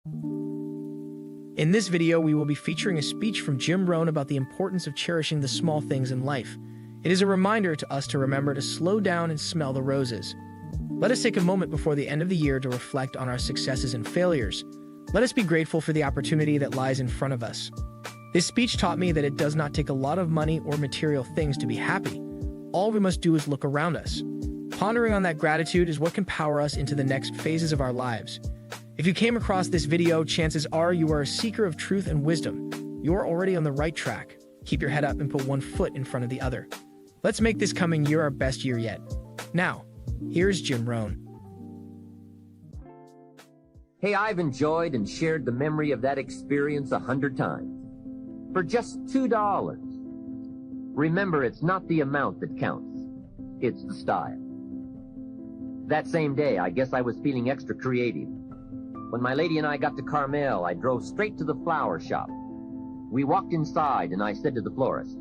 In this video, we will be featuring a speech from Jim Rohn about the importance of cherishing the small things in life. It is a reminder to us to remember to slow down and smell the roses. Let us take a moment before the end of the year to reflect on our successes and failures. Let us be grateful for the opportunity that lies in front of us. This speech taught me that it does not take a lot of money or material things to be happy. All we must do is look around us. Pondering on that gratitude is what can power us into the next phases of our lives. If you came across this video, chances are you are a seeker of truth and wisdom. You are already on the right track. Keep your head up and put one foot in front of the other. Let's make this coming year our best year yet. Now, here's Jim Rohn. Hey, I've enjoyed and shared the memory of that experience 100 times. For just $2. Remember, it's not the amount that counts. It's the style. That same day, I guess I was feeling extra creative. When my lady and I got to Carmel, I drove straight to the flower shop. We walked inside, and I said to the florist,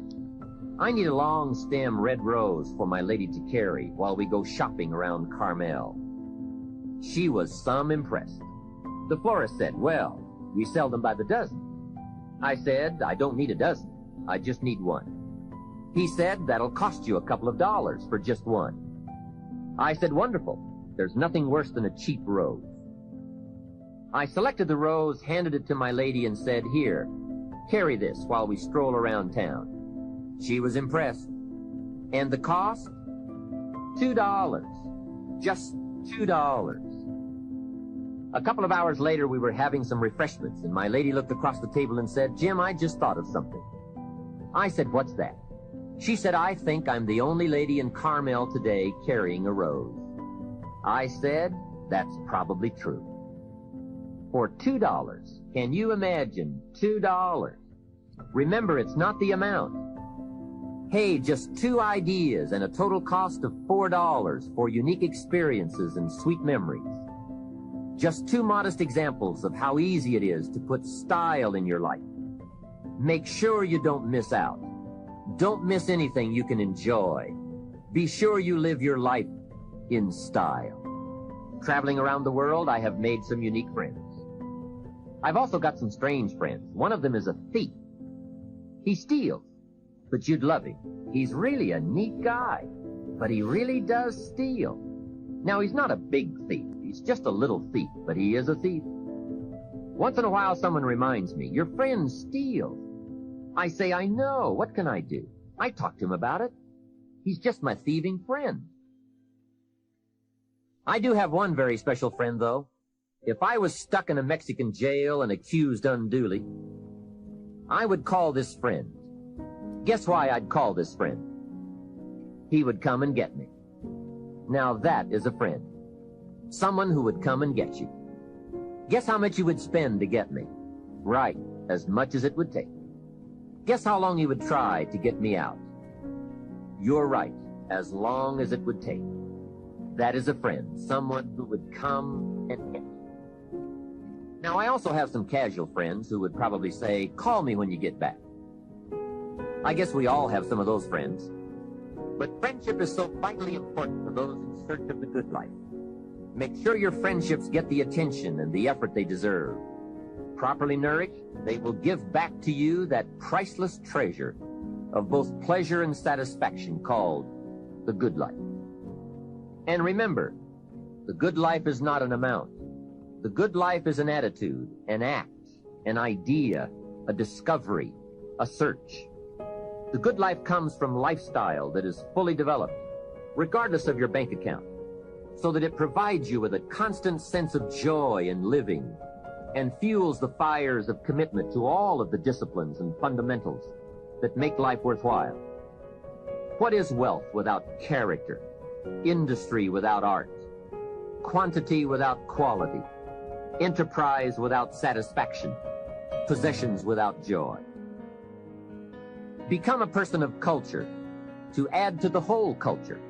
I need a long stem red rose for my lady to carry while we go shopping around Carmel. She was some impressed. The florist said, well, we sell them by the dozen. I said, I don't need a dozen. I just need one. He said, that'll cost you a couple of dollars for just one. I said, wonderful. There's nothing worse than a cheap rose. I selected the rose, handed it to my lady, and said, here, carry this while we stroll around town. She was impressed. And the cost? $2. Just $2. A couple of hours later, we were having some refreshments, and my lady looked across the table and said, Jim, I just thought of something. I said, what's that? She said, I think I'm the only lady in Carmel today carrying a rose. I said, that's probably true. For $2, can you imagine? $2. Remember, it's not the amount. Hey, just 2 ideas and a total cost of $4 for unique experiences and sweet memories. Just 2 modest examples of how easy it is to put style in your life. Make sure you don't miss out. Don't miss anything you can enjoy. Be sure you live your life in style. Traveling around the world, I have made some unique friends. I've also got some strange friends. One of them is a thief. He steals, but you'd love him. He's really a neat guy, but he really does steal. Now, he's not a big thief. He's just a little thief, but he is a thief. Once in a while, someone reminds me, your friend steals. I say, I know. What can I do? I talk to him about it. He's just my thieving friend. I do have one very special friend, though. If I was stuck in a Mexican jail and accused unduly, I would call this friend. Guess why I'd call this friend? He would come and get me. Now that is a friend. Someone who would come and get you. Guess how much you would spend to get me? Right, as much as it would take. Guess how long you would try to get me out? You're right, as long as it would take. That is a friend, someone who would come and get you. Now, I also have some casual friends who would probably say, call me when you get back. I guess we all have some of those friends. But friendship is so vitally important to those in search of the good life. Make sure your friendships get the attention and the effort they deserve. Properly nourished, they will give back to you that priceless treasure of both pleasure and satisfaction called the good life. And remember, the good life is not an amount. The good life is an attitude, an act, an idea, a discovery, a search. The good life comes from lifestyle that is fully developed, regardless of your bank account, so that it provides you with a constant sense of joy in living and fuels the fires of commitment to all of the disciplines and fundamentals that make life worthwhile. What is wealth without character? Industry without art? Quantity without quality? Enterprise without satisfaction? Possessions without joy? Become a person of culture to add to the whole culture,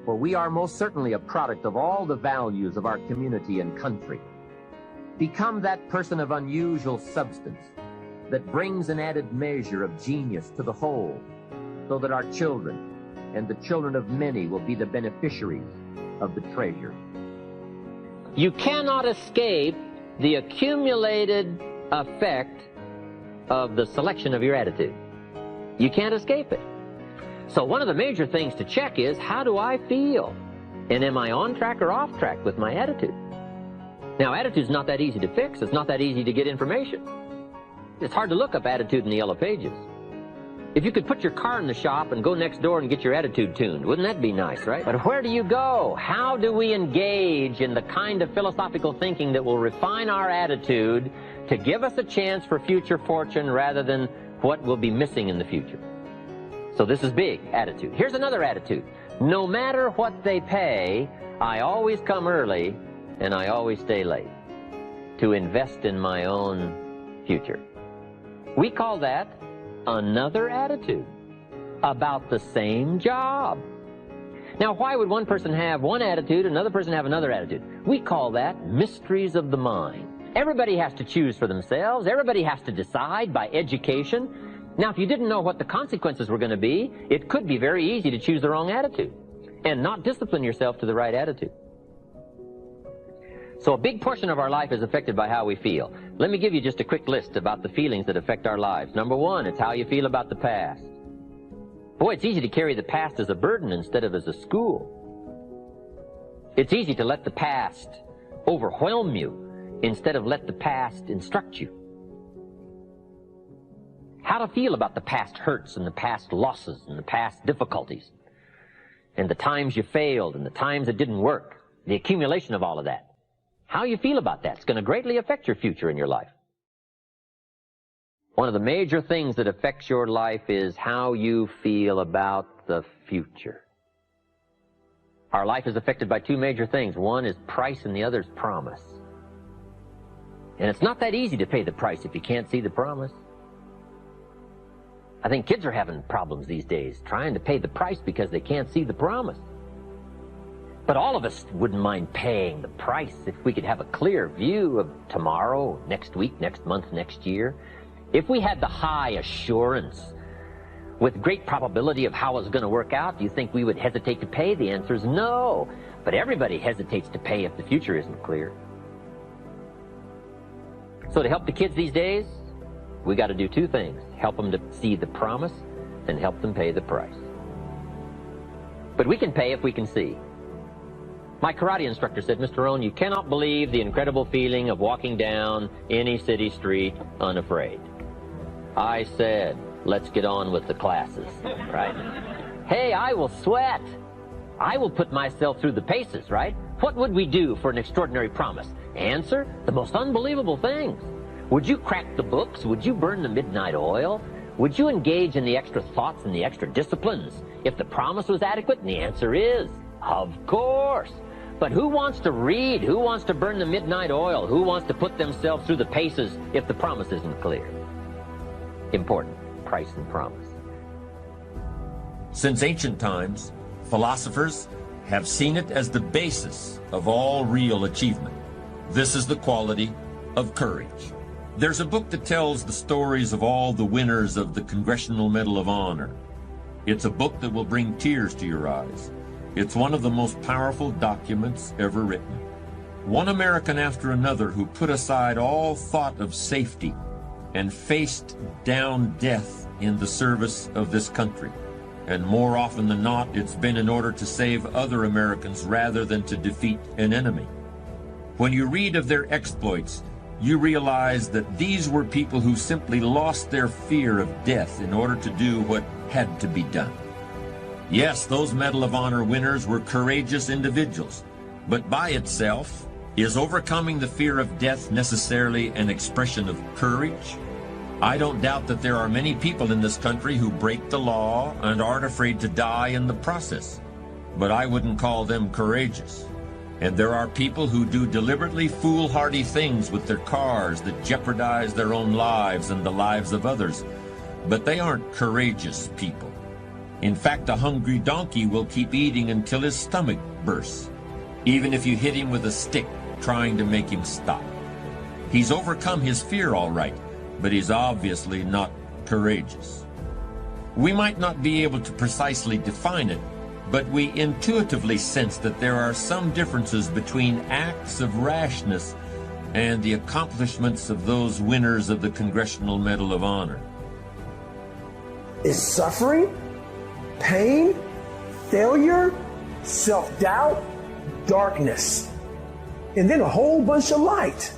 for we are most certainly a product of all the values of our community and country. Become that person of unusual substance that brings an added measure of genius to the whole, so that our children and the children of many will be the beneficiaries of the treasure. You cannot escape the accumulated effect of the selection of your attitude. You can't escape it. So one of the major things to check is, how do I feel? And am I on track or off track with my attitude? Now, attitude's not that easy to fix. It's not that easy to get information. It's hard to look up attitude in the Yellow Pages. If you could put your car in the shop and go next door and get your attitude tuned, wouldn't that be nice, right? But where do you go? How do we engage in the kind of philosophical thinking that will refine our attitude to give us a chance for future fortune rather than what will be missing in the future? So this is big, attitude. Here's another attitude. No matter what they pay, I always come early and I always stay late to invest in my own future. We call that another attitude about the same job. Now, why would one person have one attitude, another person have another attitude? We call that mysteries of the mind. Everybody has to choose for themselves. Everybody has to decide by education. Now, if you didn't know what the consequences were going to be, it could be very easy to choose the wrong attitude and not discipline yourself to the right attitude. So a big portion of our life is affected by how we feel. Let me give you just a quick list about the feelings that affect our lives. Number one, it's how you feel about the past. Boy, it's easy to carry the past as a burden instead of as a school. It's easy to let the past overwhelm you instead of let the past instruct you. How to feel about the past hurts and the past losses and the past difficulties and the times you failed and the times it didn't work, the accumulation of all of that. How you feel about that is going to greatly affect your future in your life. One of the major things that affects your life is how you feel about the future. Our life is affected by two major things. One is price and the other is promise. And it's not that easy to pay the price if you can't see the promise. I think kids are having problems these days trying to pay the price because they can't see the promise. But all of us wouldn't mind paying the price if we could have a clear view of tomorrow, next week, next month, next year. If we had the high assurance with great probability of how it's going to work out, do you think we would hesitate to pay? The answer is no. But everybody hesitates to pay if the future isn't clear. So to help the kids these days, we got to do two things. Help them to see the promise and help them pay the price. But we can pay if we can see. My karate instructor said, Mr. Rohn, you cannot believe the incredible feeling of walking down any city street unafraid. I said, let's get on with the classes, right? Hey, I will sweat. I will put myself through the paces, right? What would we do for an extraordinary promise? Answer, the most unbelievable things. Would you crack the books? Would you burn the midnight oil? Would you engage in the extra thoughts and the extra disciplines if the promise was adequate? And the answer is, of course. But who wants to read? Who wants to burn the midnight oil? Who wants to put themselves through the paces if the promise isn't clear? Important, price and promise. Since ancient times, philosophers have seen it as the basis of all real achievement. This is the quality of courage. There's a book that tells the stories of all the winners of the Congressional Medal of Honor. It's a book that will bring tears to your eyes. It's one of the most powerful documents ever written. One American after another who put aside all thought of safety and faced down death in the service of this country. And more often than not, it's been in order to save other Americans rather than to defeat an enemy. When you read of their exploits, you realize that these were people who simply lost their fear of death in order to do what had to be done. Yes, those Medal of Honor winners were courageous individuals, but by itself, is overcoming the fear of death necessarily an expression of courage? I don't doubt that there are many people in this country who break the law and aren't afraid to die in the process, but I wouldn't call them courageous. And there are people who do deliberately foolhardy things with their cars that jeopardize their own lives and the lives of others, but they aren't courageous people. In fact, a hungry donkey will keep eating until his stomach bursts, even if you hit him with a stick trying to make him stop. He's overcome his fear all right, but he's obviously not courageous. We might not be able to precisely define it, but we intuitively sense that there are some differences between acts of rashness and the accomplishments of those winners of the Congressional Medal of Honor. Is suffering, pain, failure, self-doubt, darkness, and then a whole bunch of light.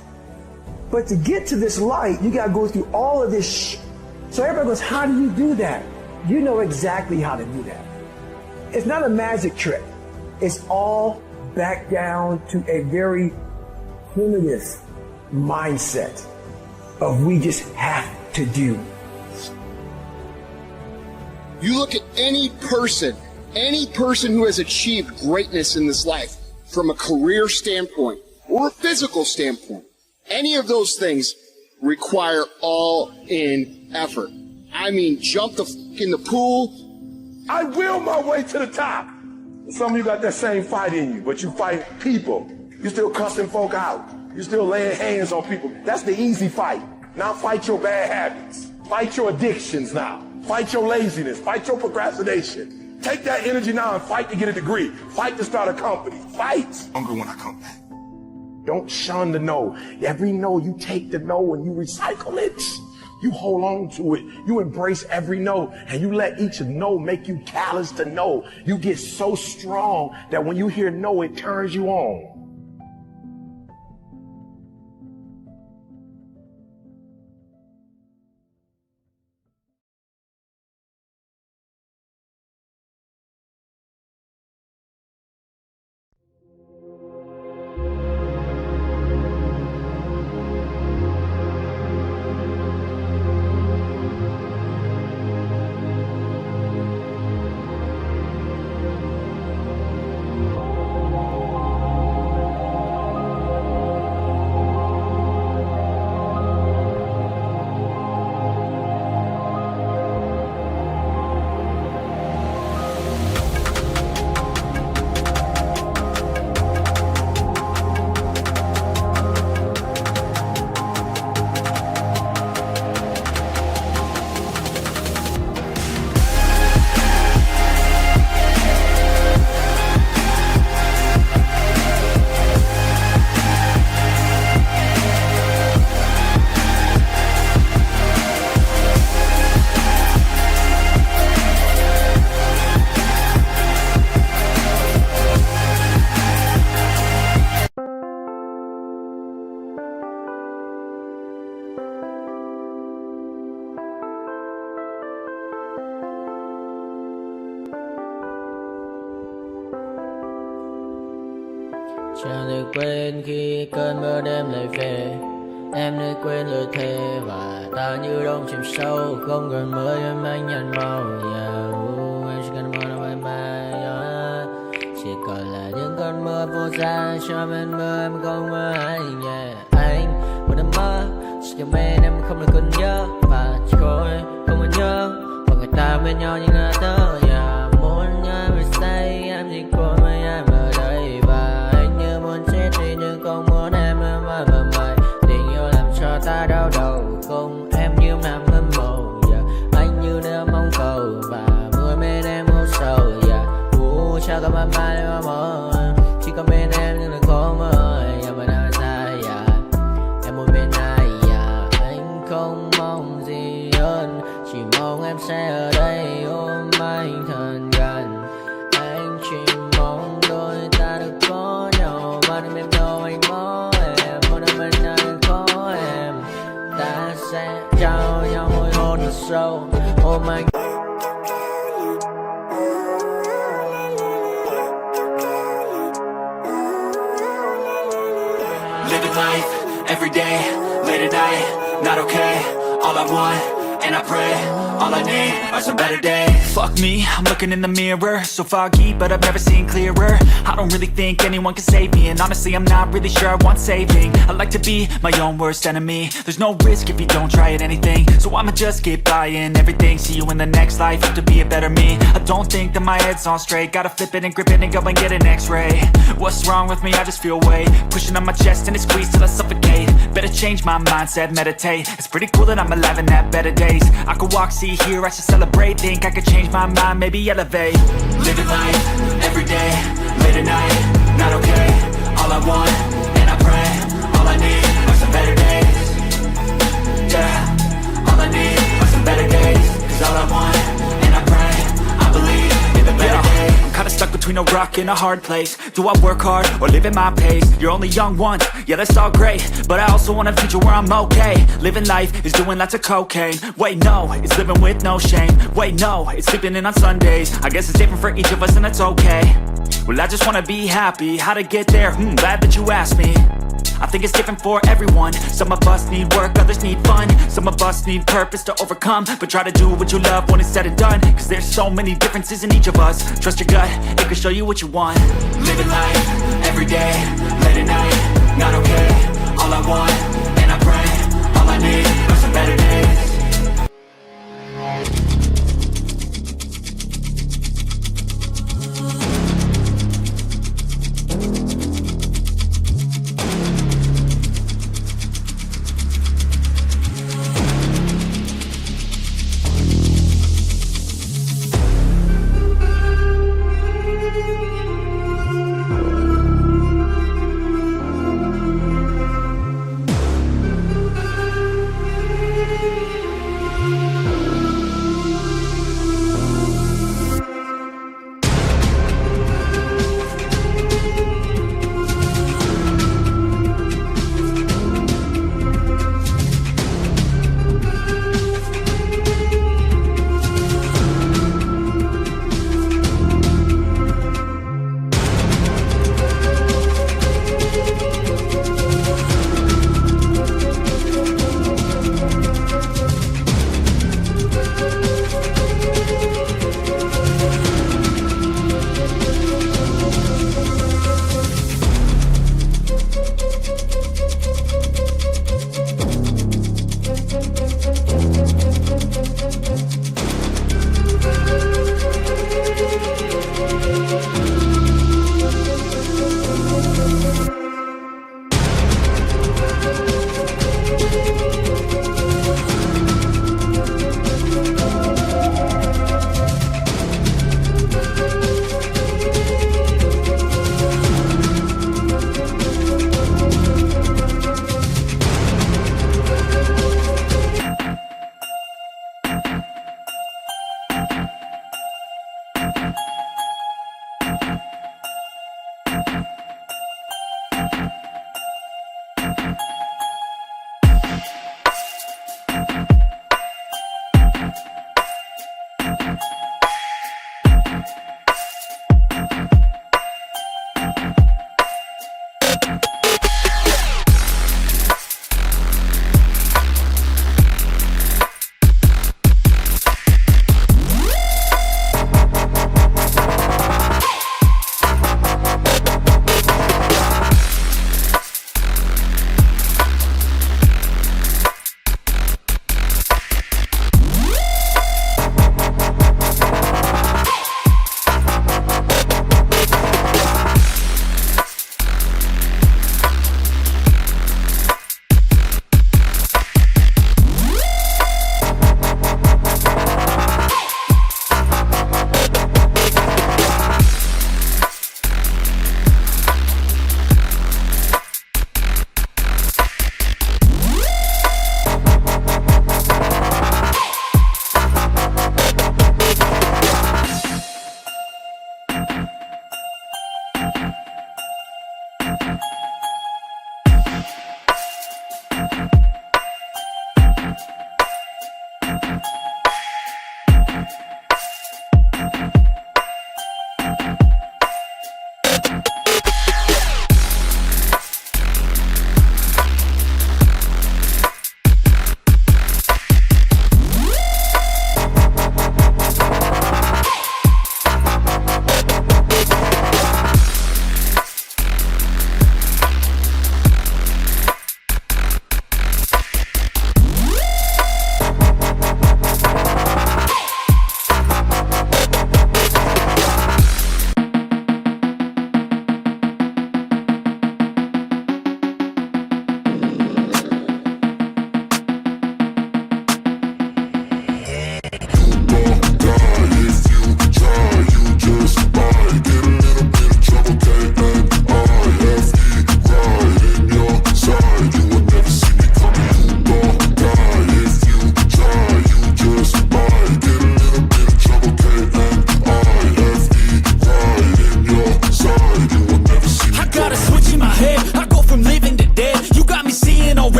But to get to this light, you got to go through all of this. So everybody goes, how do you do that? You know exactly how to do that. It's not a magic trick. It's all back down to a very primitive mindset of we just have to do. You look at any person who has achieved greatness in this life from a career standpoint or a physical standpoint, any of those things require all-in effort. I mean, jump in the pool. I will my way to the top. Some of you got that same fight in you, but you fight people. You still cussing folk out. You still laying hands on people. That's the easy fight. Now fight your bad habits. Fight your addictions now. Fight your laziness. Fight your procrastination. Take that energy now and fight to get a degree. Fight to start a company. Fight. Hunger when I come back. Don't shun the no. Every no, you take the no and you recycle it. You hold on to it. You embrace every no and you let each no make you callous to no. You get so strong that when you hear no, it turns you on. Chẳng được quên khi cơn mưa đêm lại về. Em đã quên lời thề và ta như đông chìm sâu. Không cần mơ em anh nhận màu. Em chỉ cần mơ đâu bye bye. Chỉ còn là những cơn mưa vô giá. Cho bên mơ em không mơ anh. Anh một đêm mơ chỉ cần bên em không được còn nhớ. Và chỉ có em không còn nhớ. Và người ta bên nhau như ngã tớ. Muốn nhớ về say em chỉ có mấy em ở đây. Và anh như muốn chết đi nhưng không muốn em mơ mày. Tình yêu làm cho ta đau đầu. Không em như nằm mơ mộng. Anh như nếu mong cầu. Và mưa bên em u sầu. Chào cả mai mai em mơ. Chỉ có bên em nhưng là khó mơ. Mà đang sai em muốn bên ai. Anh không mong gì hơn. Chỉ mong em sẽ ở đây ôm anh thật gần. Anh chỉ mong đôi ta được có nhau. Mà đừng em đâu anh có em. Một đêm bên anh có em. Ta sẽ trao nhau môi hôn thật sâu. Ôm anh. Living life, every day, late at night, not okay. All I want, and I pray, all I need are some better days. Fuck me, I'm looking in the mirror. So foggy, but I've never seen clearer. I don't really think anyone can save me. And honestly, I'm not really sure I want saving. I like to be my own worst enemy. There's no risk if you don't try at anything. So I'ma just keep buying everything. See you in the next life, have to be a better me. I don't think that my head's on straight. Gotta flip it and grip it and go and get an x-ray. What's wrong with me? I just feel weight pushing on my chest and it squeezes till I suffocate. Better change my mindset, meditate. It's pretty cool that I'm alive and have better days. I could walk, see, hear, I should celebrate. Think I could change my mind, maybe elevate. Living life, every day, late at night, not okay. All I want, and I pray, all I need between a rock and a hard place. Do I work hard or live at my pace? You're only young once, yeah that's all great, but I also want a future where I'm okay. Living life is doing lots of cocaine. Wait no, it's living with no shame. Wait no, it's sleeping in on Sundays. I guess it's different for each of us and that's okay. Well I just wanna be happy, how to get there? Glad that you asked me. I think it's different for everyone. Some of us need work, others need fun. Some of us need purpose to overcome. But try to do what you love when it's said and done, cause there's so many differences in each of us. Trust your gut, it can show you what you want. Living life, everyday, late at night, not okay. All I want, and I pray, all I need are some better days.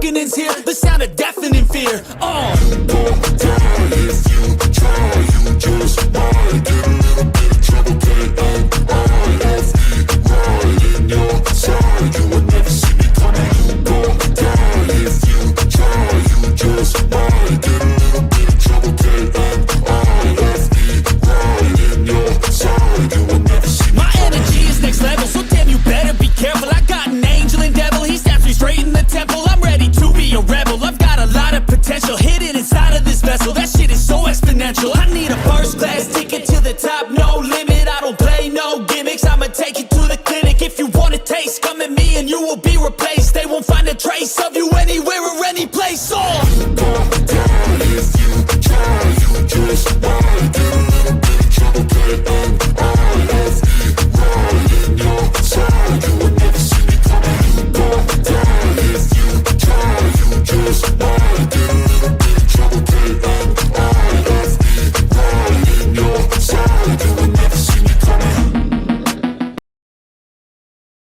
reckoning's here, the sound of deafening fear. It's